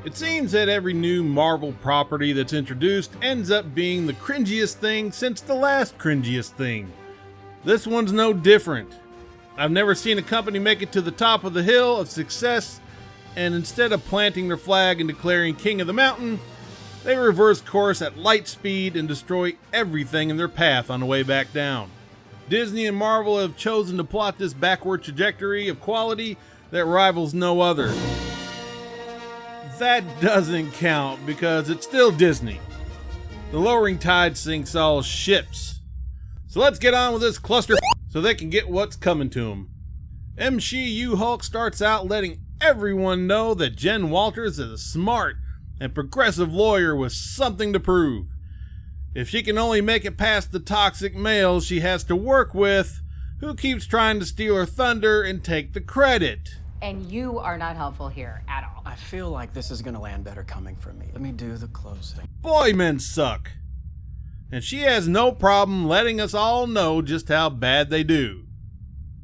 It seems that every new Marvel property that's introduced ends up being the cringiest thing since the last cringiest thing. This one's no different. I've never seen a company make it to the top of the hill of success, and instead of planting their flag and declaring king of the mountain, they reverse course at light speed and destroy everything in their path on the way back down. Disney and Marvel have chosen to plot this backward trajectory of quality that rivals no other. That doesn't count because it's still Disney. The lowering tide sinks all ships. So let's get on with this cluster so they can get what's coming to them. MCU Hulk starts out letting everyone know that Jen Walters is a smart and progressive lawyer with something to prove. If she can only make it past the toxic males she has to work with, who keeps trying to steal her thunder and take the credit. And you are not helpful here at all. I feel like this is gonna land better coming from me. Let me do the closing. Boy, men suck. And she has no problem letting us all know just how bad they do.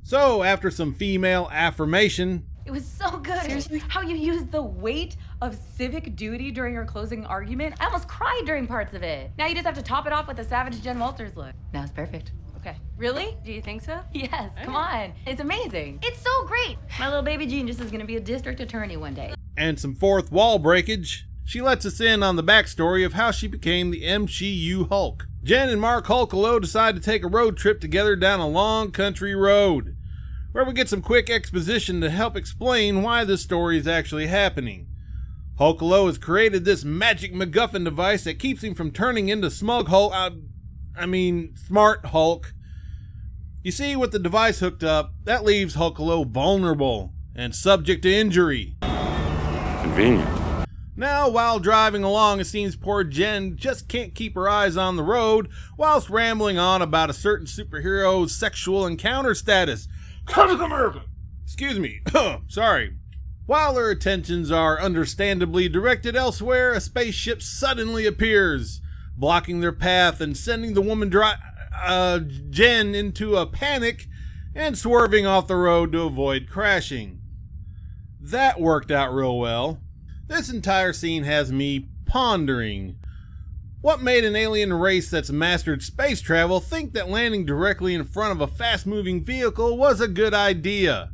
So, after some female affirmation... It was so good. Seriously? How you used the weight of civic duty during your closing argument. I almost cried during parts of it. Now you just have to top it off with a savage Jen Walters look. Now it's perfect. Okay. Really? Do you think so? Yes, come on. It's amazing. It's so great. My little baby genius is gonna be a district attorney one day. And some fourth wall breakage, she lets us in on the backstory of how she became the MCU Hulk. Jen and Mark Hulkalo decide to take a road trip together down a long country road, where we get some quick exposition to help explain why this story is actually happening. Hulkalo has created this magic MacGuffin device that keeps him from turning into Smart Hulk. You see, with the device hooked up, that leaves Hulkalo vulnerable and subject to injury. Convenient. Now, while driving along, it seems poor Jen just can't keep her eyes on the road whilst rambling on about a certain superhero's sexual encounter status. Captain America! Excuse me. Sorry. While her attentions are understandably directed elsewhere, a spaceship suddenly appears, blocking their path and sending the woman Jen into a panic and swerving off the road to avoid crashing. That worked out real well. This entire scene has me pondering. What made an alien race that's mastered space travel think that landing directly in front of a fast-moving vehicle was a good idea?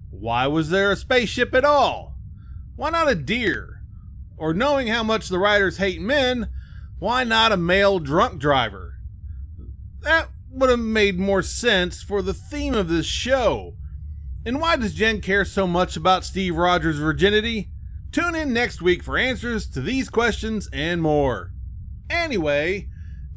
Why was there a spaceship at all? Why not a deer? Or knowing how much the writers hate men, why not a male drunk driver? That would have made more sense for the theme of this show. And why does Jen care so much about Steve Rogers' virginity? Tune in next week for answers to these questions and more. Anyway,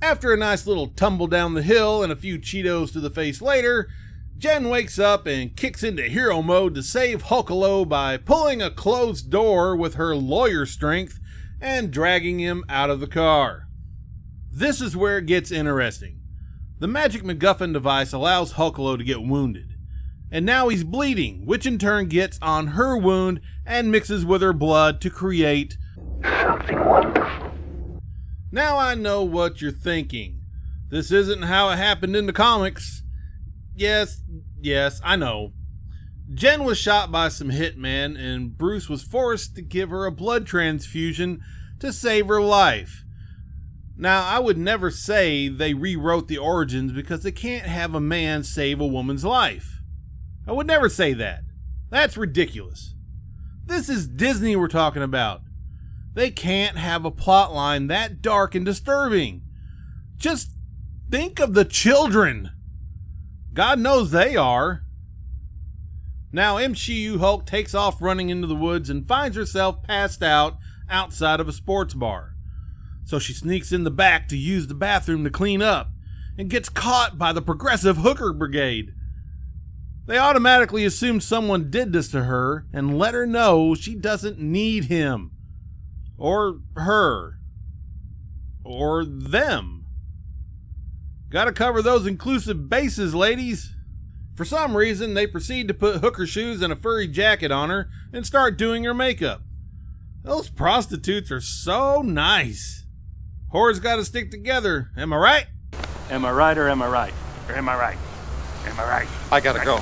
after a nice little tumble down the hill and a few Cheetos to the face later, Jen wakes up and kicks into hero mode to save Hulkalo by pulling a closed door with her lawyer strength and dragging him out of the car. This is where it gets interesting. The magic MacGuffin device allows Hulkalo to get wounded, and now he's bleeding, which in turn gets on her wound and mixes with her blood to create something wonderful. Now I know what you're thinking. This isn't how it happened in the comics. Yes, I know. Jen was shot by some hitmen, and Bruce was forced to give her a blood transfusion to save her life. Now, I would never say they rewrote the origins because they can't have a man save a woman's life. I would never say that. That's ridiculous. This is Disney we're talking about. They can't have a plot line that dark and disturbing. Just think of the children. God knows they are. Now MCU Hulk takes off running into the woods and finds herself passed out outside of a sports bar. So she sneaks in the back to use the bathroom to clean up and gets caught by the Progressive Hooker Brigade. They automatically assume someone did this to her and let her know she doesn't need him. Or her. Or them. Gotta cover those inclusive bases, ladies. For some reason, they proceed to put hooker shoes and a furry jacket on her and start doing her makeup. Those prostitutes are so nice. Whores gotta stick together, am I right? Am I right or am I right? Or am I right? Am I right? I gotta go.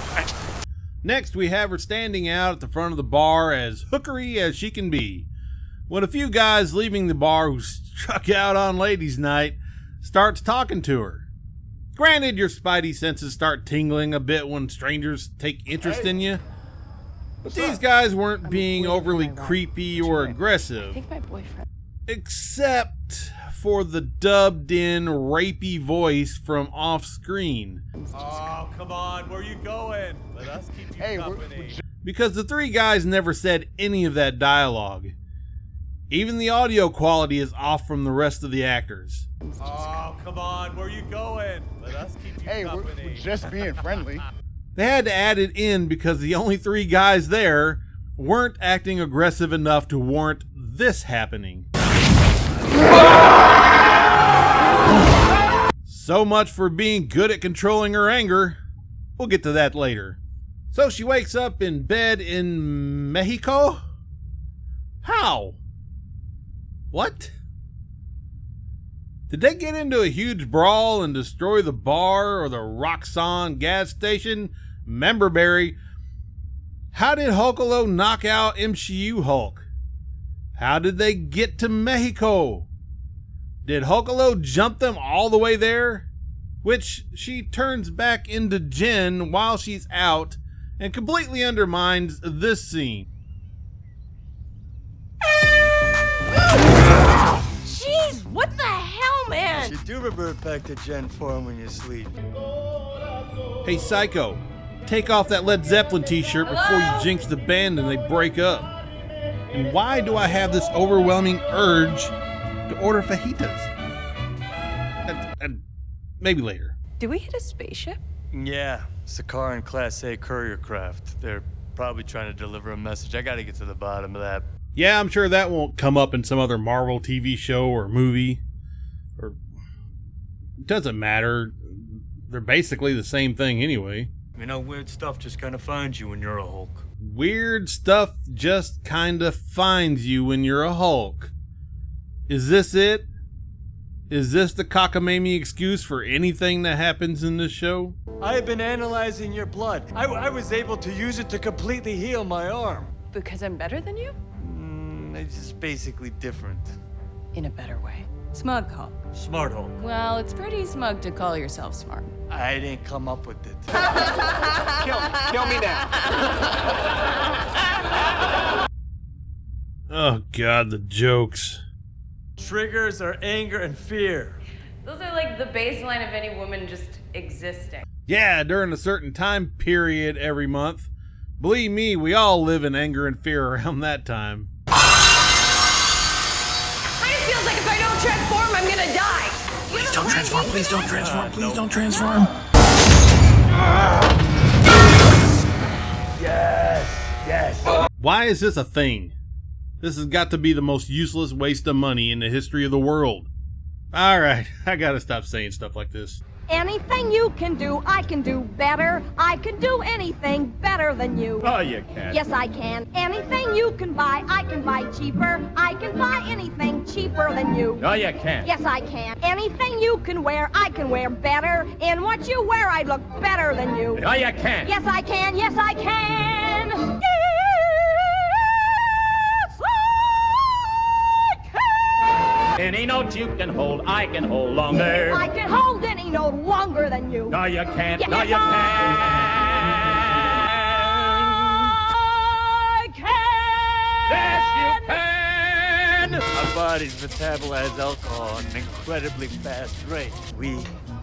Next, we have her standing out at the front of the bar as hookery as she can be. when a few guys leaving the bar who struck out on ladies' night starts talking to her. Granted, your spidey senses start tingling a bit when strangers take interest in you, but these guys weren't being overly creepy or aggressive. I think my boyfriend. Except for the dubbed-in rapey voice from off-screen. Oh, come on, where you going? Let us keep you company. Because the three guys never said any of that dialogue. Even the audio quality is off from the rest of the actors. Oh, come on, where you going? Let us keep you company. We're just being friendly. They had to add it in because the only three guys there weren't acting aggressive enough to warrant this happening. So much for being good at controlling her anger. We'll get to that later. So she wakes up in bed in Mexico? How? What? Did they get into a huge brawl and destroy the bar or the Roxxon gas station? Memberberry. How did Hulkalo knock out MCU Hulk? How did they get to Mexico? Did Hulkalo jump them all the way there? Which she turns back into Jen while she's out and completely undermines this scene. Jeez, what the hell, man? You do revert back to Gen form when you sleep. Hey, Psycho, take off that Led Zeppelin t-shirt before you jinx the band and they break up. And why do I have this overwhelming urge to order fajitas? Maybe later. Did we hit a spaceship? Yeah, it's a car in Class A courier craft. They're probably trying to deliver a message. I gotta get to the bottom of that. Yeah, I'm sure that won't come up in some other Marvel TV show or movie. Or it doesn't matter. They're basically the same thing anyway. You know, weird stuff just kind of finds you when you're a Hulk. Weird stuff just kinda finds you when you're a Hulk. Is this it? Is this the cockamamie excuse for anything that happens in this show? I have been analyzing your blood. I was able to use it to completely heal my arm. Because I'm better than you? It's just basically different. In a better way. Smug Hulk. Smart Hulk. Well, it's pretty smug to call yourself smart. I didn't come up with it. Kill me now. Oh god, the jokes. Triggers are anger and fear. Those are like the baseline of any woman just existing. Yeah, during a certain time period every month. Believe me, we all live in anger and fear around that time. It feels like if I don't transform, I'm gonna die. Please don't transform, please don't transform, please don't transform. Yes. Why is this a thing? This has got to be the most useless waste of money in the history of the world. Alright, I gotta stop saying stuff like this. Anything you can do, I can do better. I can do anything better than you. Oh, you can. Yes, I can. Anything you can buy, I can buy cheaper. I can buy anything cheaper than you. No, you can't. Yes, I can. Anything you can wear, I can wear better. In what you wear, I look better than you. No, you can't. Yes, I can. Yes, I can. Yes, I can. Any note you can hold, I can hold longer. I can hold any note longer than you. No, you can't. Yes, No, you can't. I can. Yes, you can. Our bodies metabolize alcohol at an incredibly fast rate. We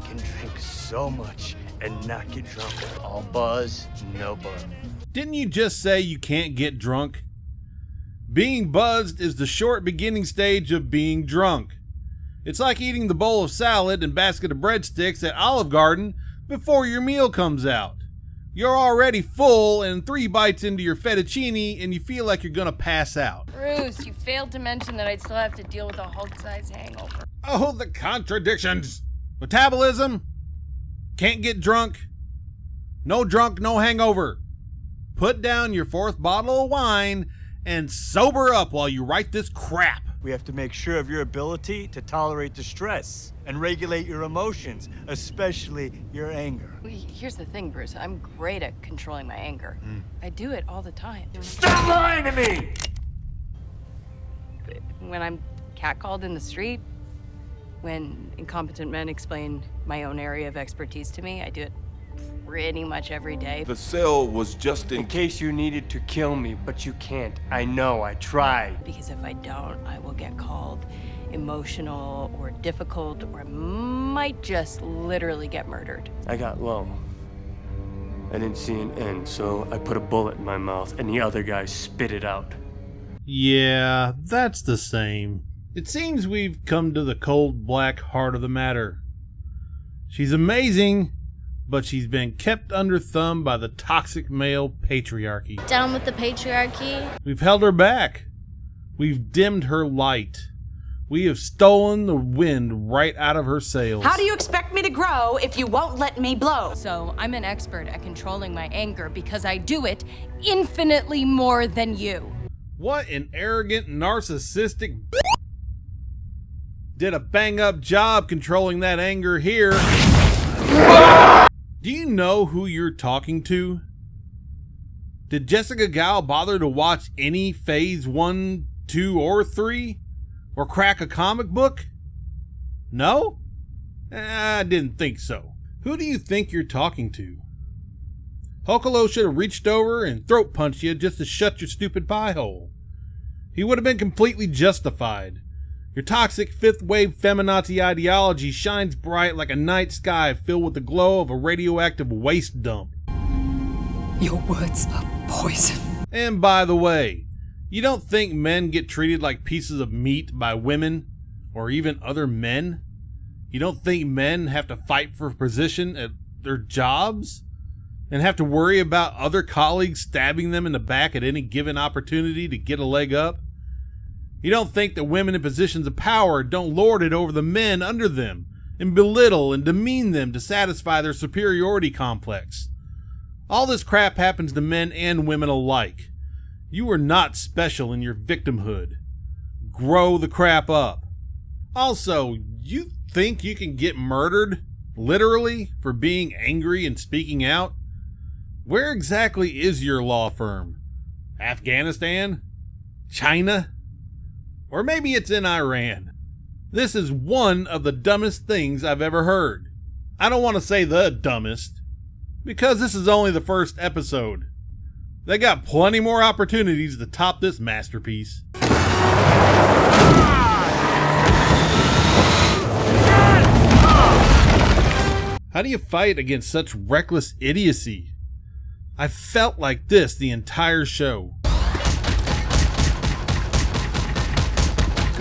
can drink so much and not get drunk. All buzz, no buzz. Didn't you just say you can't get drunk? Being buzzed is the short beginning stage of being drunk. It's like eating the bowl of salad and basket of breadsticks at Olive Garden before your meal comes out. You're already full and 3 bites into your fettuccine and you feel like you're gonna pass out. Bruce, you failed to mention that I'd still have to deal with a Hulk-sized hangover. Oh, the contradictions. Metabolism. Can't get drunk. No drunk, no hangover. Put down your 4th bottle of wine and sober up while you write this crap. We have to make sure of your ability to tolerate distress and regulate your emotions, especially your anger. Here's the thing, Bruce. I'm great at controlling my anger. I do it all the time. Stop lying to me! when I'm catcalled in the street, when incompetent men explain my own area of expertise to me. I do it pretty much every day. The cell was just In case you needed to kill me, but you can't. I know, I tried. Because if I don't, I will get called emotional or difficult, or I might just literally get murdered. I got low. I didn't see an end, so I put a bullet in my mouth and the other guy spit it out. Yeah, that's the same. It seems we've come to the cold black heart of the matter. She's amazing, but she's been kept under thumb by the toxic male patriarchy. Down with the patriarchy. We've held her back. We've dimmed her light. We have stolen the wind right out of her sails. How do you expect me to grow if you won't let me blow? So I'm an expert at controlling my anger because I do it infinitely more than you. What an arrogant, narcissistic did a bang-up job controlling that anger here. Do you know who you're talking to? Did Jessica Gal bother to watch any Phase 1, 2, or 3? Or crack a comic book? No? I didn't think so. Who do you think you're talking to? Hokolo should have reached over and throat punched you just to shut your stupid pie hole. He would have been completely justified. Your toxic fifth-wave feminazi ideology shines bright like a night sky filled with the glow of a radioactive waste dump. Your words are poison. And by the way, you don't think men get treated like pieces of meat by women or even other men? You don't think men have to fight for position at their jobs and have to worry about other colleagues stabbing them in the back at any given opportunity to get a leg up? You don't think that women in positions of power don't lord it over the men under them and belittle and demean them to satisfy their superiority complex? All this crap happens to men and women alike. You are not special in your victimhood. Grow the crap up. Also, you think you can get murdered, literally, for being angry and speaking out? Where exactly is your law firm? Afghanistan? China? Or maybe it's in Iran. This is one of the dumbest things I've ever heard. I don't want to say the dumbest, because this is only the first episode. They got plenty more opportunities to top this masterpiece. How do you fight against such reckless idiocy? I felt like this the entire show. Go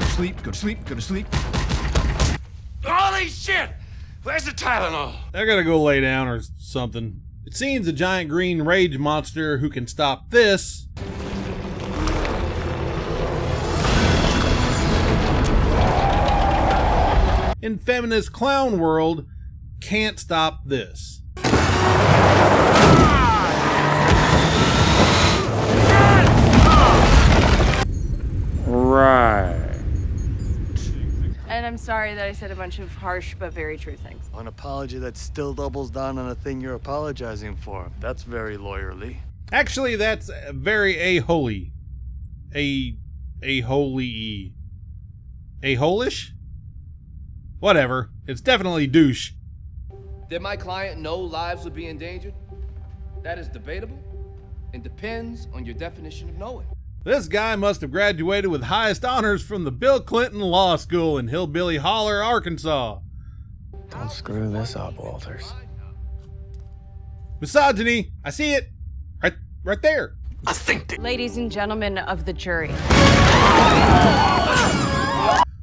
to sleep, go to sleep, go to sleep. Holy shit! Where's the Tylenol? I gotta go lay down or something. It seems a giant green rage monster who can stop this in feminist clown world can't stop this. Right. And I'm sorry that I said a bunch of harsh but very true things. An apology that still doubles down on a thing you're apologizing for. That's very lawyerly. Actually, that's very a-holy. A-holy. A-holish? Whatever. It's definitely douche. Did my client know lives would be endangered? That is debatable and depends on your definition of knowing. This guy must have graduated with highest honors from the Bill Clinton Law School in Hillbilly Holler, Arkansas. Don't screw this up, Walters. Misogyny. I see it. Right there. I think Ladies and gentlemen of the jury.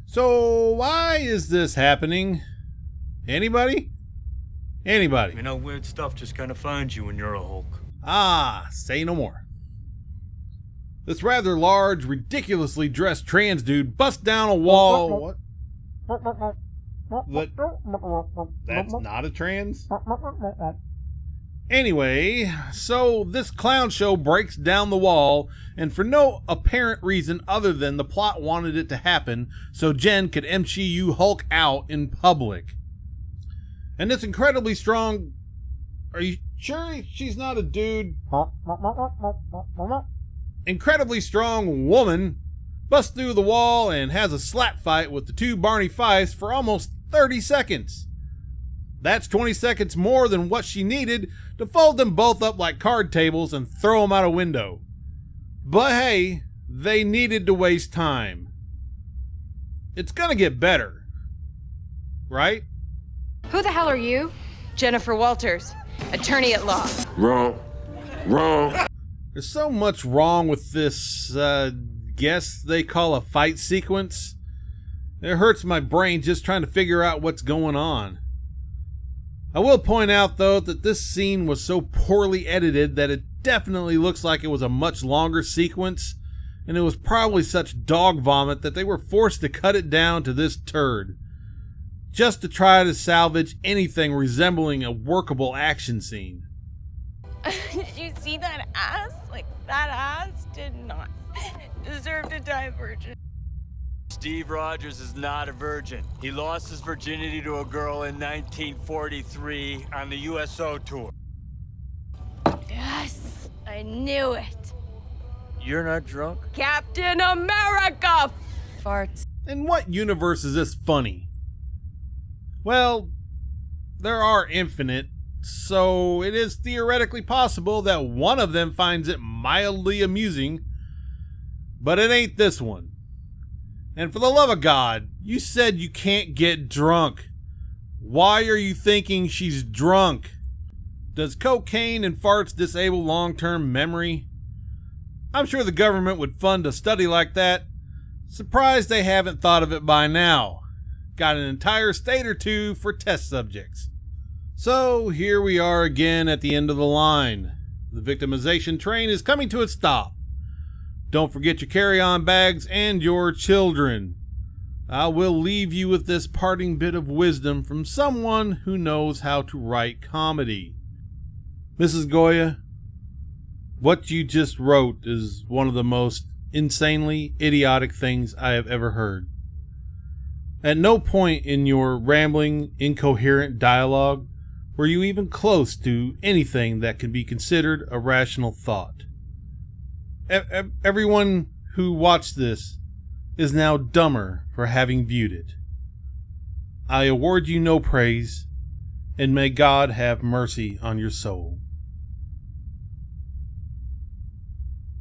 So why is this happening? Anybody? Anybody? You know, weird stuff just kind of finds you when you're a Hulk. Ah, say no more. This rather large, ridiculously dressed trans dude busts down a wall. What? That's not a trans? Anyway, so this clown show breaks down the wall, and for no apparent reason other than the plot wanted it to happen so Jen could MCU Hulk out in public. And this incredibly strong... Are you sure she's not a dude? Incredibly strong woman busts through the wall and has a slap fight with the two Barney Fifes for almost 30 seconds. That's 20 seconds more than what she needed to fold them both up like card tables and throw them out a window. But hey, they needed to waste time. It's gonna get better, right? Who the hell are you? Jennifer Walters, attorney at law. Wrong. There's so much wrong with this, guess they call a fight sequence. It hurts my brain just trying to figure out what's going on. I will point out, though, that this scene was so poorly edited that it definitely looks like it was a much longer sequence, and it was probably such dog vomit that they were forced to cut it down to this turd, just to try to salvage anything resembling a workable action scene. Did you see that ass? Like, that ass did not deserve to die a virgin. Steve Rogers is not a virgin. He lost his virginity to a girl in 1943 on the USO tour. Yes, I knew it. You're not drunk? Captain America! Farts. In what universe is this funny? Well, there are infinite, so it is theoretically possible that one of them finds it mildly amusing, but it ain't this one. And for the love of God, you said you can't get drunk. Why are you thinking she's drunk? Does cocaine and farts disable long-term memory? I'm sure the government would fund a study like that. Surprised they haven't thought of it by now. Got an entire state or two for test subjects. So here we are again at the end of the line. The victimization train is coming to a stop. Don't forget your carry-on bags and your children. I will leave you with this parting bit of wisdom from someone who knows how to write comedy. Mrs. Goya, what you just wrote is one of the most insanely idiotic things I have ever heard. At no point in your rambling, incoherent dialogue were you even close to anything that can be considered a rational thought. Everyone who watched this is now dumber for having viewed it. I award you no praise, and may God have mercy on your soul.